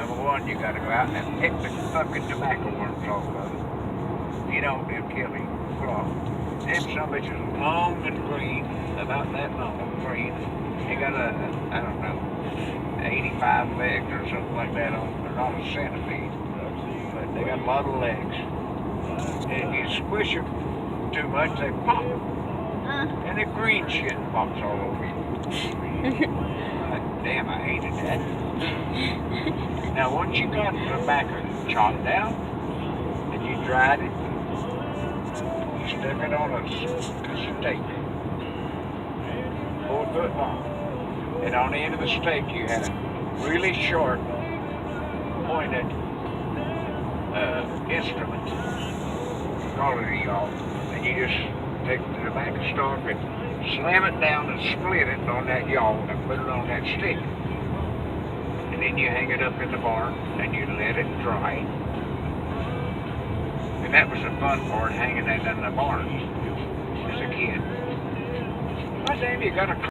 Number one, you gotta go out and pick the fucking tobacco worms off of them. If you don't, they'll kill him. Claw. Them some bitches long and green, about that long green. They got I don't know, 85 legs or something like that on. They're not a centipede, but they got a lot of legs. And you squish them too much, they pop. And the green shit pops all over you. Damn, I hated that. Now, once you got the tobacco chopped down, and you dried it, you stuck it on a stake, 4 foot long. And on the end of the stake, you had a really short, pointed instrument. Call it a yaw. And you just take the tobacco stalk and slam it down and split it on that yaw and put it on that stick. And then you hang it up in the barn and you let it dry. And that was the fun part, hanging that in the barn as a kid. Well, damn, you got a